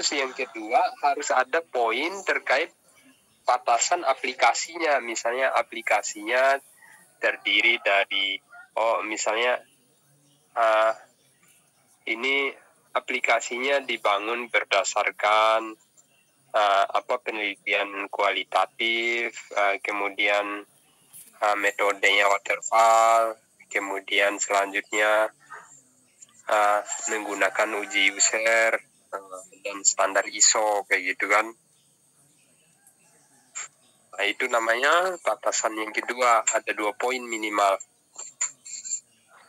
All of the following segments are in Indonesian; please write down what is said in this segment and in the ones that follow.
Terus yang kedua harus ada poin terkait batasan aplikasinya. Misalnya aplikasinya terdiri dari misalnya ini aplikasinya dibangun berdasarkan penelitian kualitatif, kemudian metodenya waterfall, kemudian selanjutnya menggunakan uji user dan standar ISO kayak gitu kan. Nah, itu namanya batasan yang kedua, ada 2 poin minimal.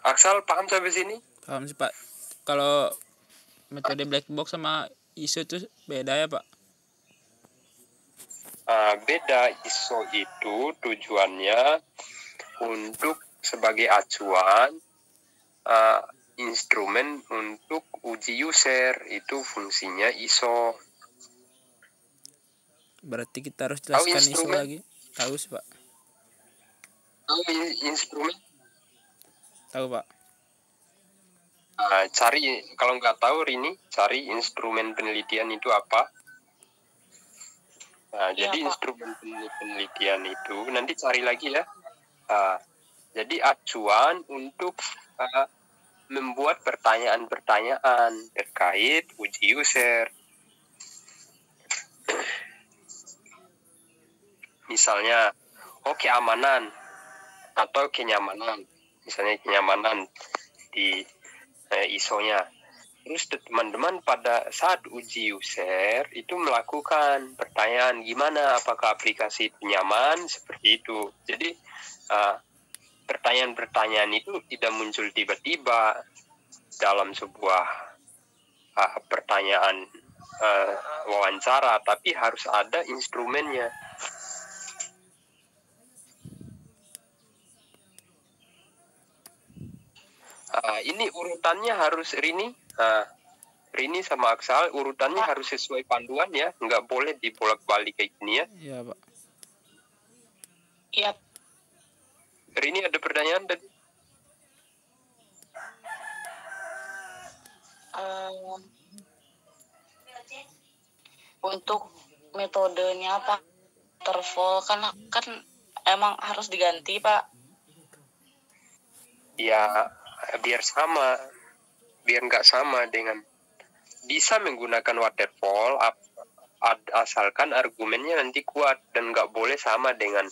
Aksal paham sampai sini? Paham sih Pak. Kalau metode black box sama ISO itu beda ya Pak? Beda. ISO itu tujuannya untuk sebagai acuan instrumen untuk uji user, itu fungsinya ISO. Berarti kita harus jelaskan ISO lagi. Tahu sih Pak. Tahu instrumen? Tahu Pak. Cari, kalau nggak tahu Rini, cari instrumen penelitian itu apa. Jadi Pak, instrumen penelitian itu nanti cari lagi ya. Jadi acuan untuk membuat pertanyaan-pertanyaan terkait uji user. Misalnya, keamanan atau kenyamanan. Misalnya kenyamanan di ISO-nya. Terus teman-teman pada saat uji user itu melakukan pertanyaan gimana, apakah aplikasi itu nyaman, seperti itu. Jadi pertanyaan-pertanyaan itu tidak muncul tiba-tiba dalam sebuah pertanyaan wawancara, tapi harus ada instrumennya. Ini urutannya harus Rini sama Aksal, urutannya harus sesuai panduan ya, nggak boleh dibolak-balik kayak gini ya. Iya Pak. Iya. Rini ada pertanyaan tadi? Untuk metodenya Pak, waterfall kan emang harus diganti Pak. Ya, biar nggak sama dengan, bisa menggunakan waterfall asalkan argumennya nanti kuat dan nggak boleh sama dengan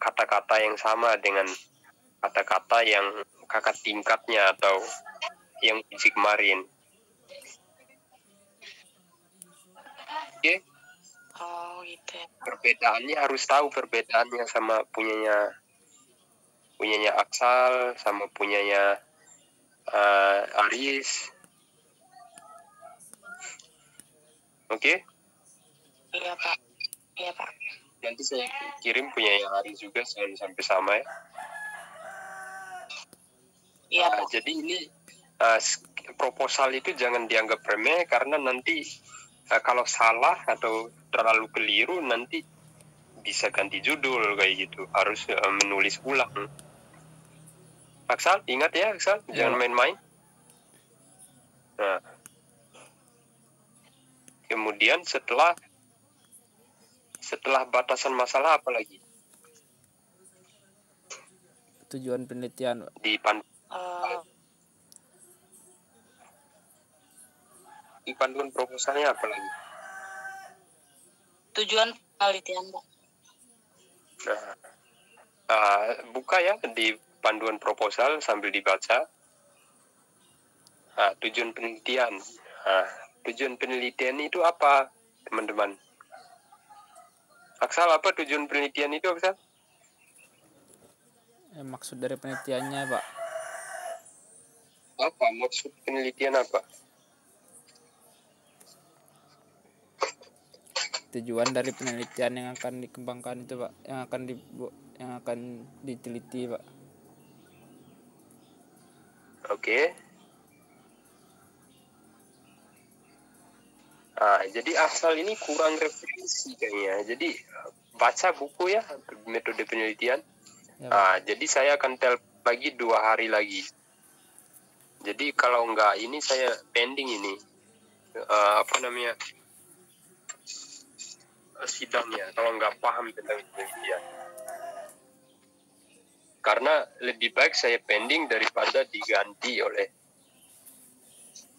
kata-kata yang sama dengan kata-kata yang kakak tingkatnya atau yang uji kemarin. Oke? Oh gitu. Perbedaannya harus tahu perbedaannya sama punyanya Aksal sama punyanya Aris. Oke? Iya Pak. Iya Pak. Nanti saya kirim punyanya Aris juga sampai sama ya. Iya Pak. Jadi ini proposal itu jangan dianggap remeh, karena nanti kalau salah atau terlalu keliru nanti bisa ganti judul kayak gitu, harus menulis ulang. Aksal, ingat ya Aksal, jangan main-main. Nah, kemudian setelah batasan masalah apa lagi? Tujuan penelitian Di panduan proposalnya apa lagi? Tujuan penelitian Pak. Buka ya di panduan proposal sambil dibaca. Tujuan penelitian. Tujuan penelitian itu apa, teman-teman? Aksal, apa tujuan penelitian itu, Aksal? Maksud dari penelitiannya Pak. Apa maksud penelitian apa? Tujuan dari penelitian yang akan dikembangkan itu Pak, yang akan diteliti Pak. Oke. Jadi Aksal ini kurang referensi kayaknya. Jadi baca buku ya, metode penelitian. Ya, jadi saya akan lagi 2 hari lagi. Jadi kalau enggak ini saya pending ini apa namanya, sidangnya kalau nggak paham tentang penelitian. Karena lebih baik saya pending daripada diganti oleh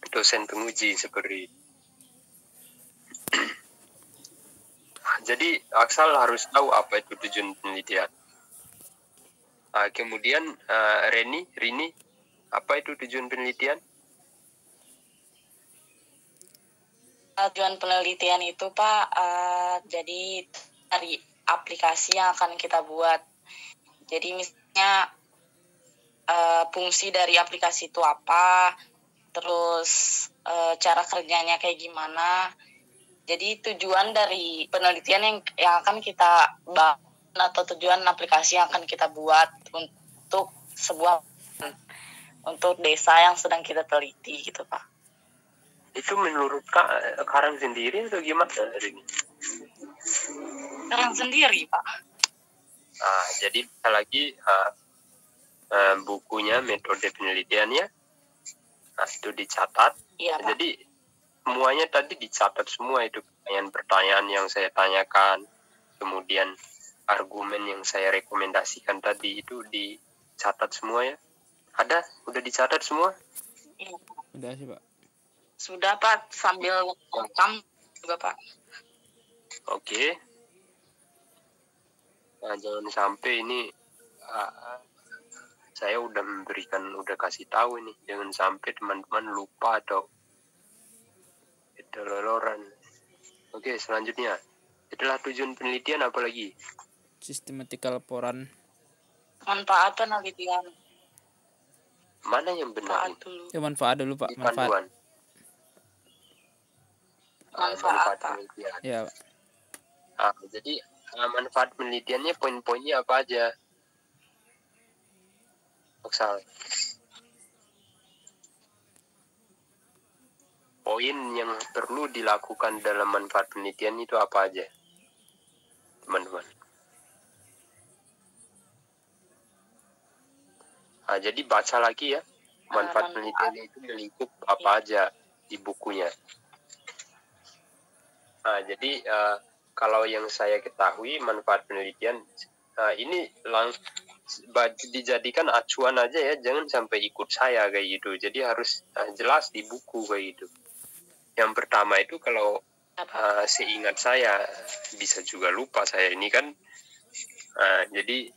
dosen penguji seperti itu. Jadi Aksal harus tahu apa itu tujuan penelitian. Kemudian Rini, apa itu tujuan penelitian? Tujuan penelitian itu Pak, jadi dari aplikasi yang akan kita buat. Jadi misalnya fungsi dari aplikasi itu apa, terus cara kerjanya kayak gimana. Jadi tujuan dari penelitian yang akan kita bahas atau tujuan aplikasi yang akan kita buat untuk untuk desa yang sedang kita teliti gitu Pak. Itu menurut Karang sendiri atau gimana ini? Karang sendiri Pak. Jadi lagi bukunya, metode penelitiannya, itu dicatat. Iya, Pak. Jadi semuanya tadi dicatat semua, itu pertanyaan yang saya tanyakan, kemudian argumen yang saya rekomendasikan tadi itu dicatat semua ya. Ada? Udah dicatat semua? Iya. Udah sih Pak. Sudah Pak, sambil rekam juga Pak. Oke. Nah, jangan sampai ini saya udah kasih tahu ini, jangan sampai teman-teman lupa atau keloloran. Oke, selanjutnya. Setelah tujuan penelitian apa lagi? Sistematika laporan. Manfaat penelitian. Mana yang benar? Manfaat dulu. Ya manfaat dulu Pak, manfaat. Panduan. Manfaat, Pak. penelitian. Ya Pak. Jadi manfaat penelitiannya poin-poinnya apa aja? Oksal. Poin yang perlu dilakukan dalam manfaat penelitian itu apa aja, teman-teman? Jadi baca lagi ya, manfaat penelitian itu melingkup apa aja di bukunya. Jadi kalau yang saya ketahui manfaat penelitian ini dijadikan acuan aja ya, jangan sampai ikut saya kayak gitu. Jadi harus jelas di buku kayak gitu. Yang pertama itu kalau seingat saya, bisa juga lupa saya ini kan, jadi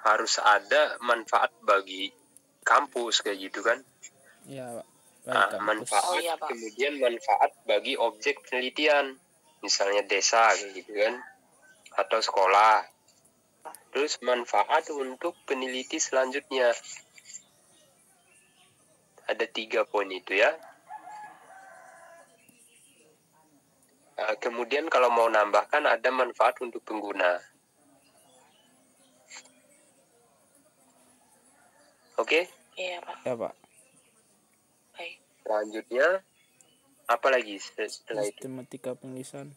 harus ada manfaat bagi kampus kayak gitu kan. Iya Pak. Manfaat, Pak. kemudian manfaat bagi objek penelitian, misalnya desa kayak gitu kan, atau sekolah. Terus manfaat untuk peneliti selanjutnya. Ada 3 poin itu ya. Kemudian kalau mau nambahkan ada manfaat untuk pengguna. Oke? Iya Pak. Ya Pak. Baik. Selanjutnya apa lagi setelah itu? Sistematika penulisan.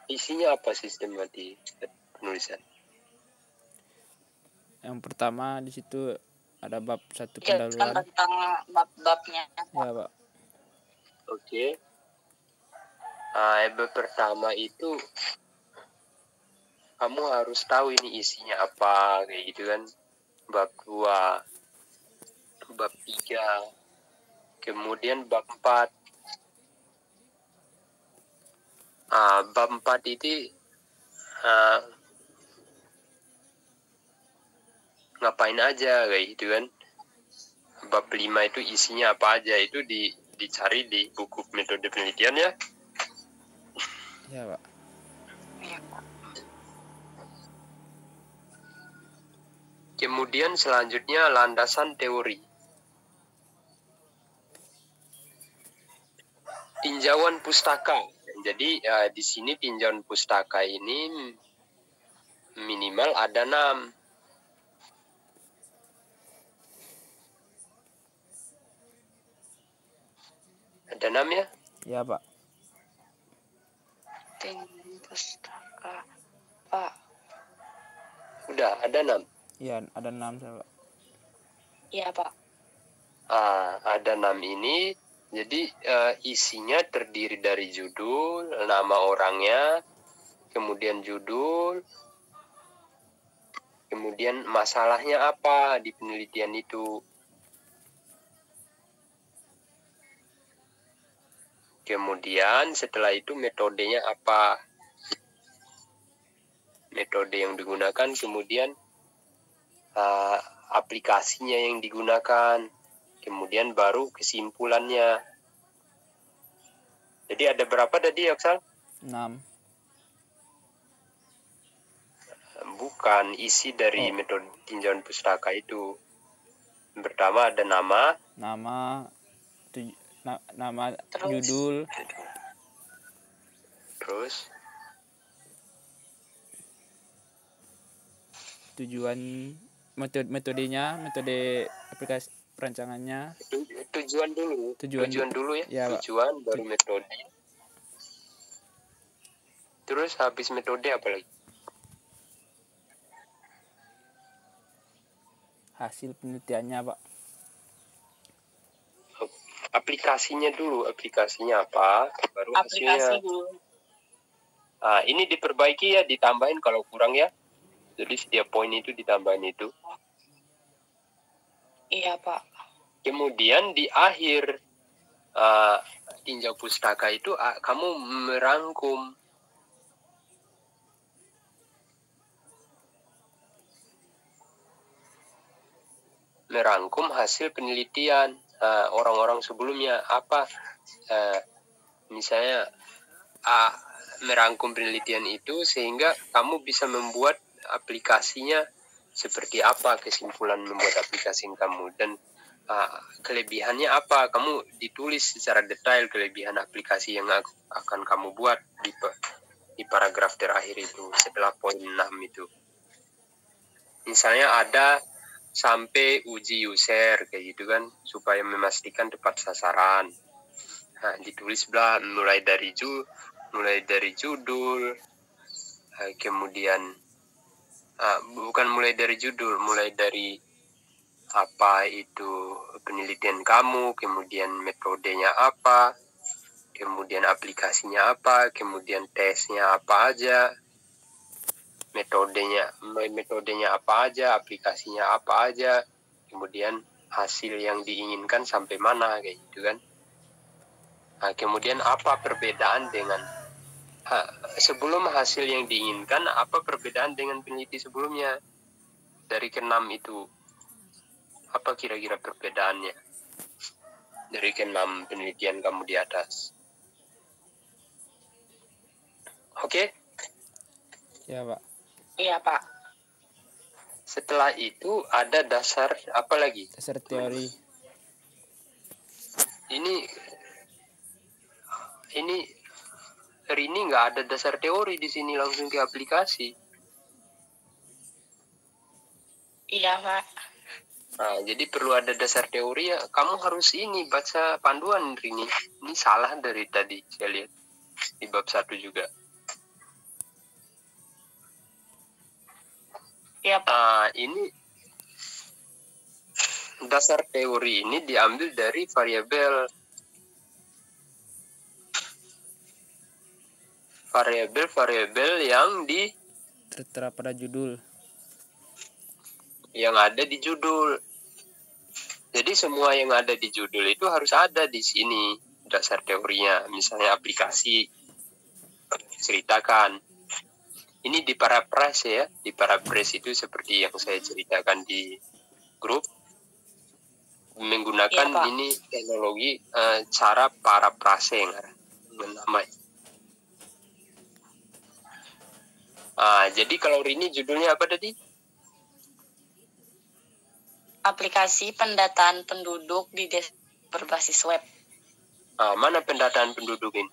Isinya apa sistematika penulisan? Yang pertama di situ ada bab 1 Jelaskan pendahuluan. tentang bab-babnya. Ya Pak. Oke. Bab pertama itu kamu harus tahu ini isinya apa kayak gitu kan. Bab 2, bab 3, kemudian bab 4. Bab 4 itu ngapain aja kayak gitu kan. Bab 5 itu isinya apa aja, itu dicari di buku metode penelitian ya. Ya Pak. Iya Pak. Kemudian selanjutnya landasan teori. Tinjauan pustaka. Jadi di sini tinjauan pustaka ini minimal ada 6. Ada 6 ya? Ya Pak. Tinjauan pustaka. Pak. Udah ada 6. Ya ada 6 saya Pak. Iya Pak. Ada 6 ini. Jadi isinya terdiri dari judul, nama orangnya, kemudian judul, kemudian masalahnya apa di penelitian itu. Kemudian setelah itu metodenya apa. Metode yang digunakan, kemudian aplikasinya yang digunakan, kemudian baru kesimpulannya. Jadi ada berapa tadi, Aksal? 6. Bukan, isi dari metode tinjauan pustaka itu. Pertama ada nama, Nama, nama, Terus? judul, terus tujuan, metodenya, metode aplikasi perancangannya, tujuan dulu. Tujuan dulu ya. Ya, Pak. Tujuan baru metode. Terus habis metode apa lagi? hasil penelitiannya, Pak. Aplikasinya dulu, aplikasinya apa, baru Aplikasi hasilnya. dulu. Ini diperbaiki ya, ditambahin kalau kurang ya. Jadi setiap poin itu ditambahin itu. Iya, Pak. Kemudian di akhir tinjau pustaka itu kamu merangkum hasil penelitian orang-orang sebelumnya apa, misalnya merangkum penelitian itu sehingga kamu bisa membuat aplikasinya seperti apa, kesimpulan membuat aplikasi kamu, dan kelebihannya apa, kamu ditulis secara detail kelebihan aplikasi yang akan kamu buat di paragraf terakhir itu setelah poin 6 itu. Misalnya ada sampai uji user kayak gitu kan, supaya memastikan tepat sasaran. Ditulis mulai dari judul, kemudian bukan mulai dari judul, mulai dari apa itu penelitian kamu, kemudian metodenya apa, kemudian aplikasinya apa, kemudian tesnya apa aja, metodenya apa aja, aplikasinya apa aja, kemudian hasil yang diinginkan sampai mana kayak gitu kan. Kemudian apa perbedaan dengan sebelum hasil yang diinginkan, apa perbedaan dengan peneliti sebelumnya dari ke-6 itu, apa kira-kira perbedaannya dari ke-6 penelitian kamu di atas. Oke? Ya, Pak. Iya, Pak. Setelah itu ada dasar apa lagi? Dasar teori. Ini Rini nggak ada dasar teori di sini, langsung ke aplikasi. Iya, Pak. Jadi perlu ada dasar teori ya. Kamu harus baca panduan Rini. Ini salah dari tadi saya lihat di bab 1 juga. Iya, Pak. Ini dasar teori ini diambil dari variabel yang Tertera pada judul. Yang ada di judul. Jadi semua yang ada di judul itu harus ada di sini dasar teorinya. Misalnya aplikasi, ceritakan. Ini di paraphrase ya. Di paraphrase itu seperti yang saya ceritakan di grup, menggunakan ini teknologi cara paraphrase yang namanya. Jadi kalau ini judulnya apa tadi? Aplikasi pendataan penduduk di desa berbasis web. Mana pendataan penduduk ini?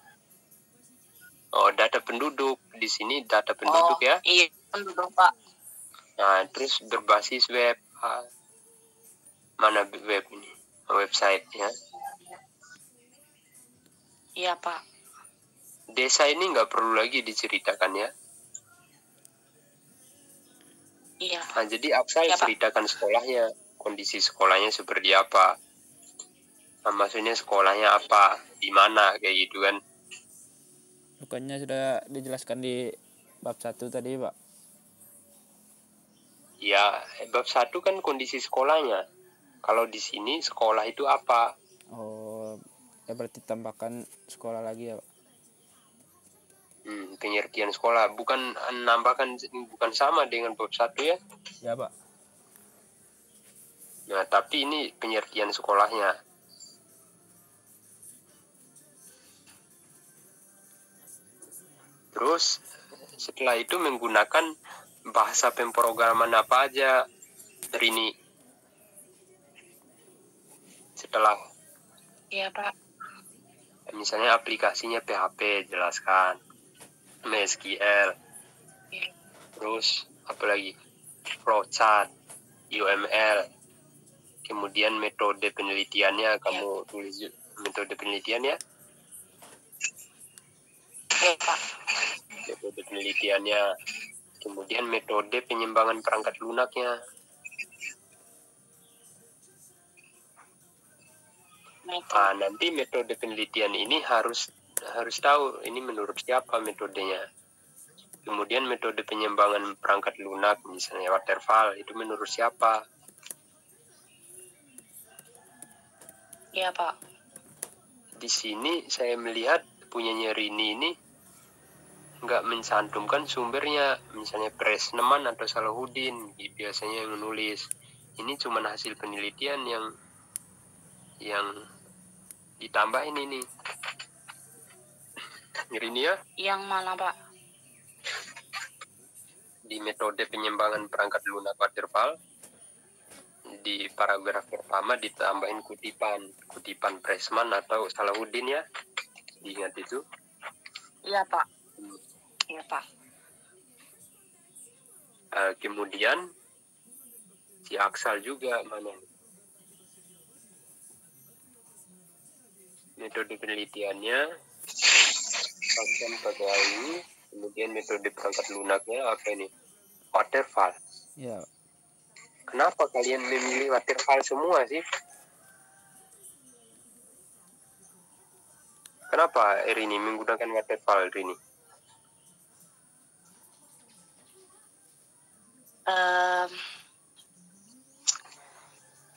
Data penduduk. Di sini data penduduk ya? Iya, penduduk, Pak. Terus berbasis web. Mana web ini? Website ya? Iya, Pak. Desa ini nggak perlu lagi diceritakan ya? Iya. Jadi Aksai ceritakan sekolahnya, kondisi sekolahnya seperti apa. maksudnya sekolahnya apa, di mana, kayak gitu kan. Bukannya sudah dijelaskan di bab 1 tadi, Pak? Ya, bab 1 kan kondisi sekolahnya. Kalau di sini sekolah itu apa? Oh, ya berarti tambahkan sekolah lagi ya, Pak? Pengertian sekolah, bukan nambahkan, bukan sama dengan bab 1 ya. Ya, Pak. Nah, tapi ini pengertian sekolahnya. Terus setelah itu menggunakan bahasa pemrograman apa aja Rini? Setelah Iya, Pak. misalnya aplikasinya PHP, jelaskan. MySQL. Iya. Terus apalagi? Flowchart, UML. Kemudian metode penelitiannya, kamu tulis metode penelitian ya. Iya, Pak. Metode penelitiannya. Kemudian metode penyimbangan perangkat lunaknya. Nanti metode penelitian ini harus tahu ini menurut siapa metodenya. Kemudian metode penyimbangan perangkat lunak, misalnya waterfall, itu menurut siapa? Iya, Pak. Di sini saya melihat punyanya Rini ini nggak mencantumkan sumbernya, misalnya Presneman atau Salahuddin biasanya yang menulis. Ini cuma hasil penelitian yang ditambahin ini. Rini ya? Yang mana, Pak? Di metode penyimbangan perangkat lunak waterfall, di paragraf pertama ditambahin kutipan Presman atau Salahuddin ya. Diingat itu. Iya, Pak. Iya, Pak. Kemudian si Aksal juga mana? Metode penelitiannya akan pegawai. Kemudian metode perangkat lunaknya apa ini? Waterfall. Ya. Kenapa kalian memilih waterfall semua sih? Kenapa Rini menggunakan waterfall, Rini?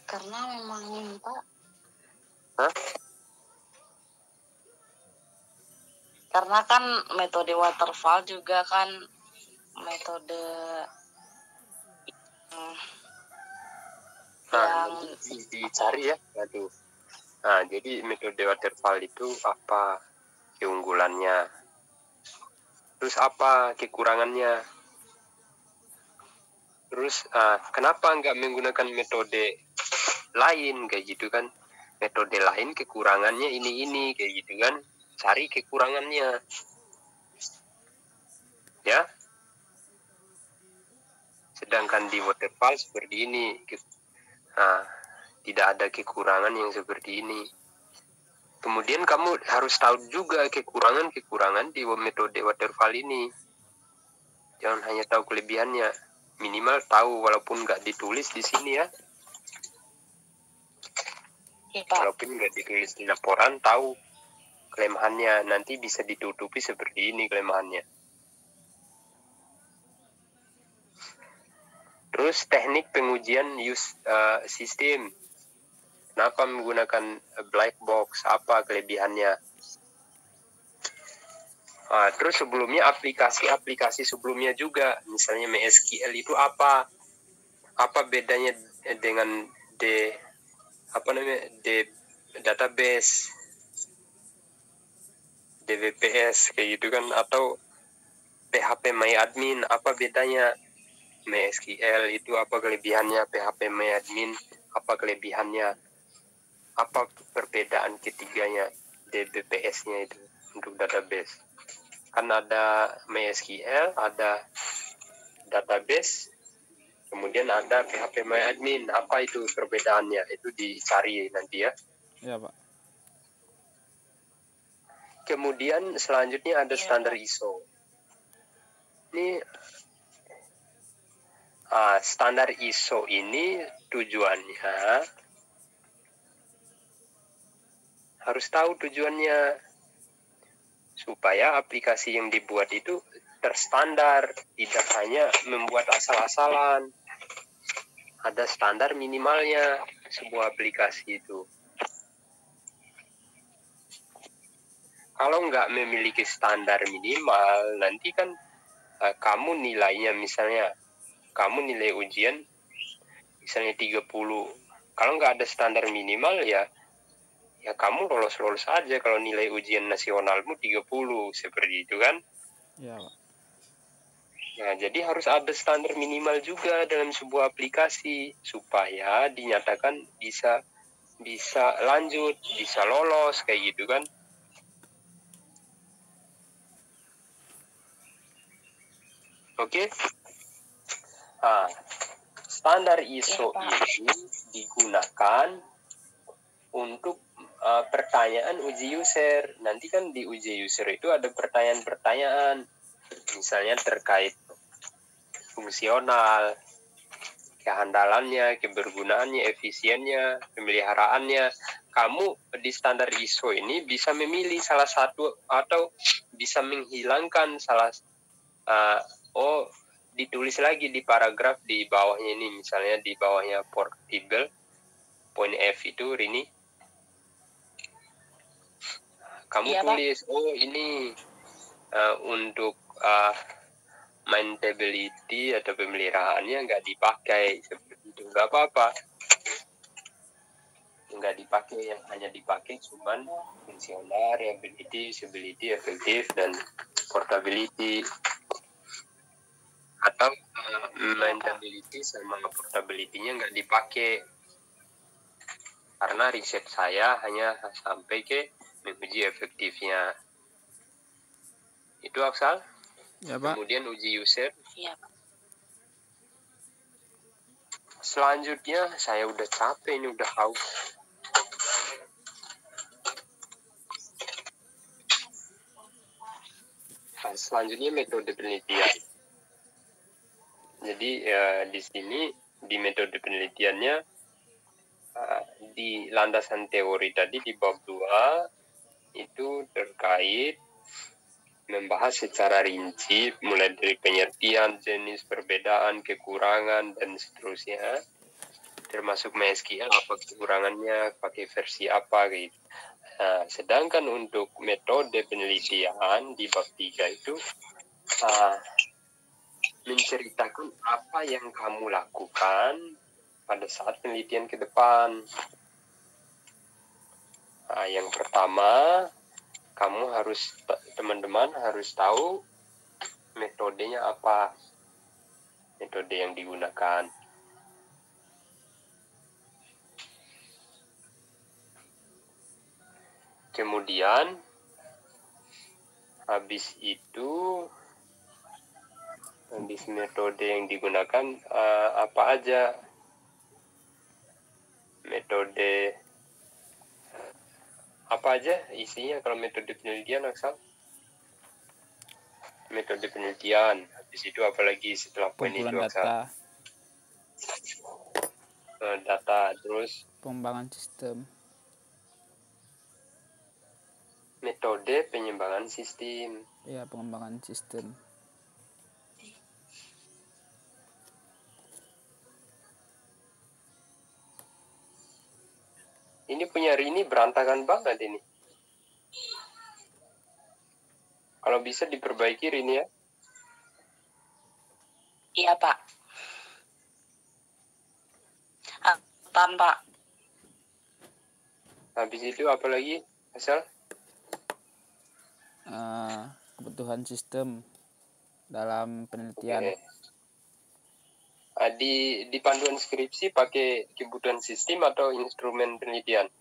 Karena memang Pak. Hah? Karena kan metode waterfall juga kan metode yang dicari ya. Aduh. Nah, jadi metode waterfall itu apa keunggulannya? Terus apa kekurangannya? Terus kenapa nggak menggunakan metode lain kayak gitu kan? Metode lain kekurangannya ini kayak gitu kan? Cari kekurangannya. Ya. Sedangkan di waterfall seperti ini. Tidak ada kekurangan yang seperti ini. Kemudian kamu harus tahu juga kekurangan di metode waterfall ini. Jangan hanya tahu kelebihannya. Minimal tahu walaupun nggak ditulis di sini ya. Iya, Pak. Walaupun nggak ditulis di laporan, tahu kelemahannya. Nanti bisa ditutupi seperti ini kelemahannya. Terus teknik pengujian sistem. Kenapa menggunakan black box? Apa kelebihannya? Terus sebelumnya aplikasi sebelumnya juga, misalnya MySQL itu apa bedanya dengan database DBPS kayak gitu kan, atau PHP MyAdmin, apa bedanya? MySQL itu apa kelebihannya, PHP MyAdmin apa kelebihannya, apa perbedaan ketiganya DBPS-nya itu untuk database. Kan ada MySQL, ada database, kemudian ada PHP MyAdmin. Apa itu perbedaannya? Itu dicari nanti ya. Ya, Pak. Kemudian selanjutnya ada standar ISO. Ini standar ISO ini tujuannya harus tahu tujuannya, supaya aplikasi yang dibuat itu terstandar, tidak hanya membuat asal-asalan. Ada standar minimalnya sebuah aplikasi itu. Kalau nggak memiliki standar minimal, nanti kan kamu nilainya, misalnya kamu nilai ujian misalnya 30. Kalau nggak ada standar minimal ya kamu lolos-lolos aja kalau nilai ujian nasionalmu 30, seperti itu kan. Ya, Pak. Nah, jadi harus ada standar minimal juga dalam sebuah aplikasi supaya dinyatakan bisa lanjut, bisa lolos kayak gitu kan. Oke. Nah, standar ISO ini digunakan untuk pertanyaan uji user. Nanti kan di uji user itu ada pertanyaan-pertanyaan, misalnya terkait fungsional, kehandalannya, kebergunaannya, efisiennya, pemeliharaannya. Kamu di standar ISO ini bisa memilih salah satu atau bisa menghilangkan ditulis lagi di paragraf di bawahnya ini, misalnya di bawahnya portable, point F itu Rini. Kamu tulis, ini untuk maintainability atau pemeliharaannya nggak dipakai, seperti itu nggak apa-apa, nggak dipakai, yang hanya dipakai cuman fungsional, reliability, usability, efektif, dan portability. Atau maintainability sama portability-nya nggak dipakai, karena riset saya hanya sampai ke menguji efektifnya. Itu Aksal. Ya, Pak. Kemudian uji user. Iya. Selanjutnya saya udah capek ini, udah haus. Selanjutnya metode penelitian. Jadi di sini di metode penelitiannya di landasan teori tadi di bab 2 itu terkait membahas secara rinci mulai dari pengertian, jenis, perbedaan, kekurangan, dan seterusnya, termasuk MySQL apa kekurangannya, pakai versi apa gitu. Nah, sedangkan untuk metode penelitian di bab 3 itu menceritakan apa yang kamu lakukan pada saat penelitian ke depan. Nah, yang pertama, teman-teman harus tahu metodenya apa, metode yang digunakan. Kemudian habis metode yang digunakan apa aja, metode apa aja isinya kalau metode penelitian, Aksal? Metode penelitian, habis itu apalagi setelah poin itu, Aksal? Data, terus pengembangan sistem. Metode pengembangan sistem. Ya, pengembangan sistem. Ini punya Rini berantakan banget ini. Kalau bisa diperbaiki Rini ya. Iya, Pak. Paham, Pak. Habis itu apa lagi, Asal? Kebutuhan sistem dalam penelitian. Okay. Di panduan skripsi pakai kebutuhan sistem atau instrumen penelitian?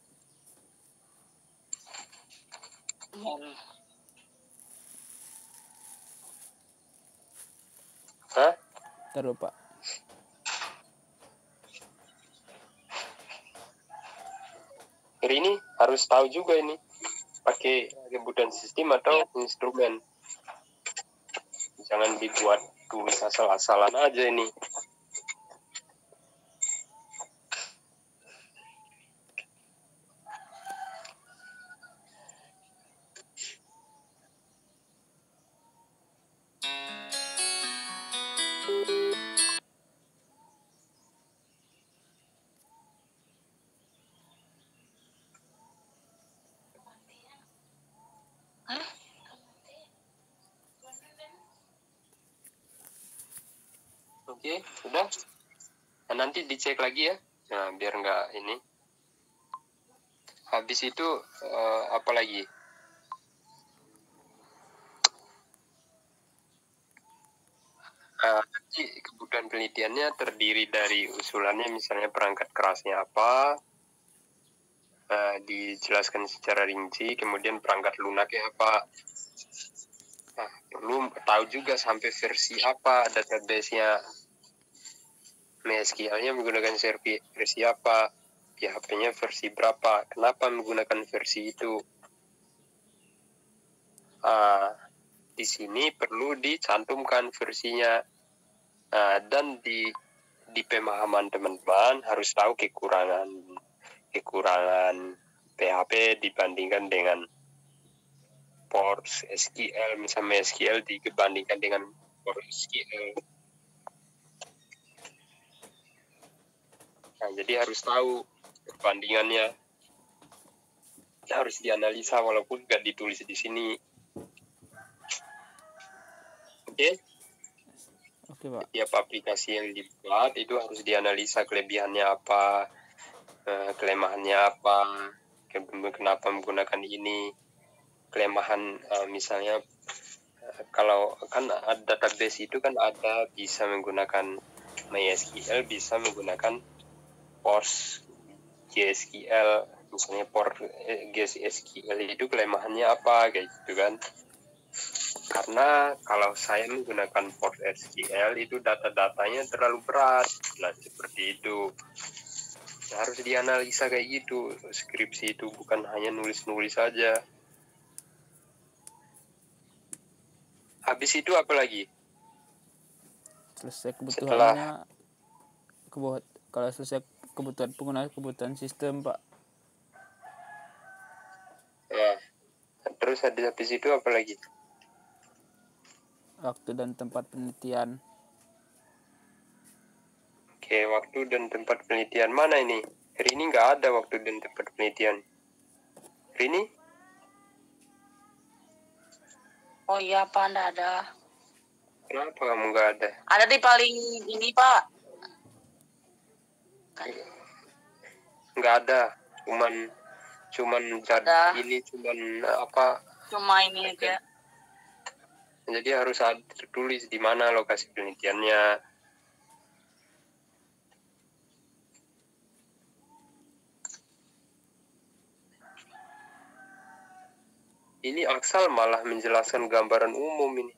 Hah? Terlupa. Ini harus tahu juga ini pakai kebutuhan sistem atau instrumen. Jangan dibuat tulis asal-asalan aja ini. Oke, sudah. Nah, nanti dicek lagi ya. Nah, biar nggak ini. Habis itu apa lagi? Nanti kebutuhan penelitiannya terdiri dari usulannya, misalnya perangkat kerasnya apa, dijelaskan secara rinci, kemudian perangkat lunaknya apa. Nah, perlu tahu juga sampai versi apa database-nya, MySQL-nya menggunakan versi apa, PHP-nya versi berapa, kenapa menggunakan versi itu. Di sini perlu dicantumkan versinya. Dan di pemahaman teman-teman harus tahu kekurangan PHP dibandingkan dengan PostgreSQL, misalnya SQL dibandingkan dengan PostgreSQL. Nah, jadi harus tahu perbandingannya, harus dianalisa walaupun nggak ditulis di sini. Oke? Oke, Pak. Setiap aplikasi yang dibuat itu harus dianalisa kelebihannya apa, kelemahannya apa, kenapa menggunakan ini, kelemahan misalnya kalau kan database itu kan ada bisa menggunakan MySQL, bisa menggunakan PostgreSQL, misalnya PostgreSQL itu kelemahannya apa kayak gitu kan. Karena kalau saya menggunakan PostgreSQL itu data-datanya terlalu berat. Nah, seperti itu. Harus dianalisa kayak gitu. Skripsi itu bukan hanya nulis-nulis saja. Habis itu apa lagi? Selesai kebutuhannya, kalau selesai kebutuhan pengguna, kebutuhan sistem, Pak. Ya. Terus habis itu apa lagi? Waktu dan tempat penelitian. Oke, waktu dan tempat penelitian. Mana ini? Hari ini nggak ada waktu dan tempat penelitian. Hari ini? Oh iya Pak, nggak ada. Kenapa kamu nggak ada? Ada di paling ini Pak. Nggak ada. Cuman Ada. ini cuman apa? Cuma ini aja. Jadi harus tertulis di mana lokasi penelitiannya. Ini Aksal malah menjelaskan gambaran umum ini.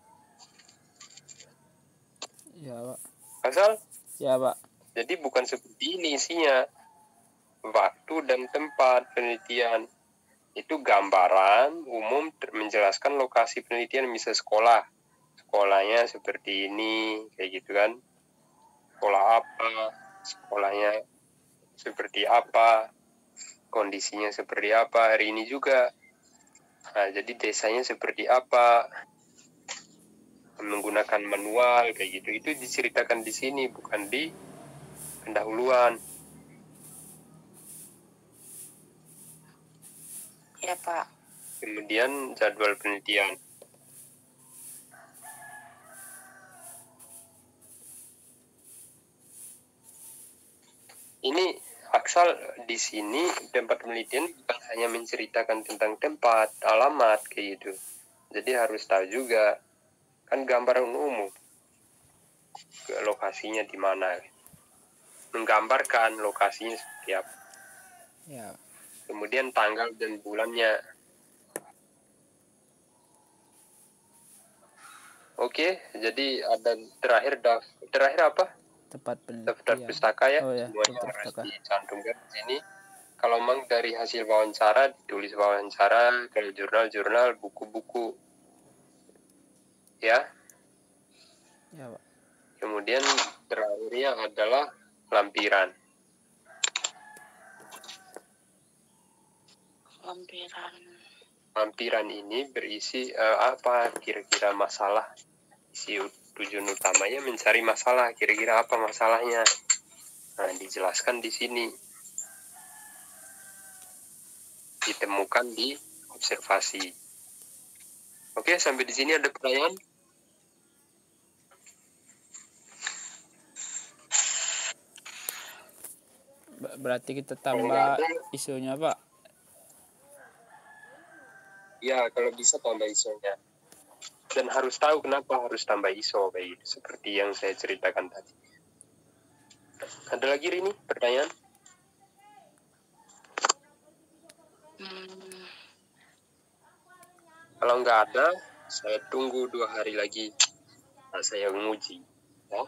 Ya, Pak. Aksal? Ya, Pak. Jadi bukan seperti ini isinya. Waktu dan tempat penelitian. Itu gambaran umum menjelaskan lokasi penelitian, misal sekolah. Sekolahnya seperti ini, kayak gitu kan. Sekolah apa, sekolahnya seperti apa, kondisinya seperti apa, hari ini juga. Nah, jadi desanya seperti apa, menggunakan manual, kayak gitu. Itu diceritakan di sini, bukan di pendahuluan. Ya Pak. Kemudian jadwal penelitian. Ini Aksal di sini tempat penelitian bukan hanya menceritakan tentang tempat, alamat kayak gitu. Jadi harus tahu juga kan gambaran umum ke lokasinya di mana. Menggambarkan lokasinya seperti apa. Ya. Kemudian tanggal dan bulannya. Oke, jadi ada terakhir apa? Tempat penelitian. Daftar pustaka ya. Oh ya, Semuanya daftar harus pustaka. dicantumkan di sini. Kalau memang dari hasil wawancara, ditulis wawancara, kalau jurnal-jurnal, buku-buku. Ya. Ya, Pak. Kemudian terakhirnya adalah lampiran. Lampiran ini berisi apa kira-kira masalah. Isi tujuan utamanya mencari masalah, kira-kira apa masalahnya. Nah, dijelaskan di sini. Ditemukan di observasi. Oke, sampai di sini ada pertanyaan? berarti kita Kalau nggak tambah ada, isunya Pak. ya kalau bisa tambah ISO-nya. Dan harus tahu kenapa harus tambah ISO kayak gitu, seperti yang saya ceritakan tadi. Ada lagi Rini pertanyaan? Kalau nggak ada, saya tunggu 2 hari lagi. Nah, saya menguji. Ya.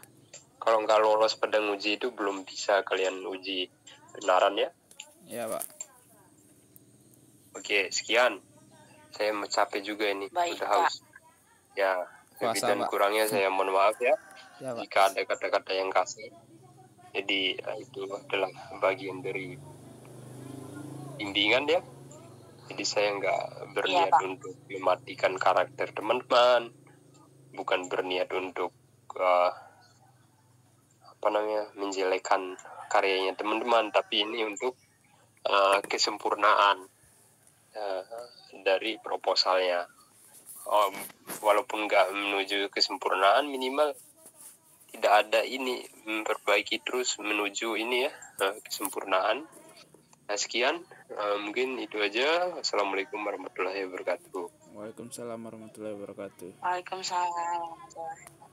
Kalau nggak lolos pada uji itu belum bisa kalian uji benaran ya. Ya Pak. Oke, sekian. Saya mau capek juga ini. Baik, Udah Pak. haus. Ya, lebih Puasa, dan Pak. kurangnya saya mohon maaf ya. Ya Pak. Jika ada kata-kata yang kasar. Jadi itu adalah bagian dari bimbingan ya. Jadi saya nggak berniat Pak. untuk mematikan karakter teman-teman, bukan berniat untuk menjelekkan karyanya teman-teman, tapi ini untuk kesempurnaan dari proposalnya. Walaupun nggak menuju kesempurnaan, minimal tidak ada ini, memperbaiki terus menuju ini ya, kesempurnaan. Nah, sekian, mungkin itu aja. Assalamualaikum warahmatullahi wabarakatuh. Waalaikumsalam warahmatullahi wabarakatuh. Waalaikumsalam warahmatullahi wabarakatuh.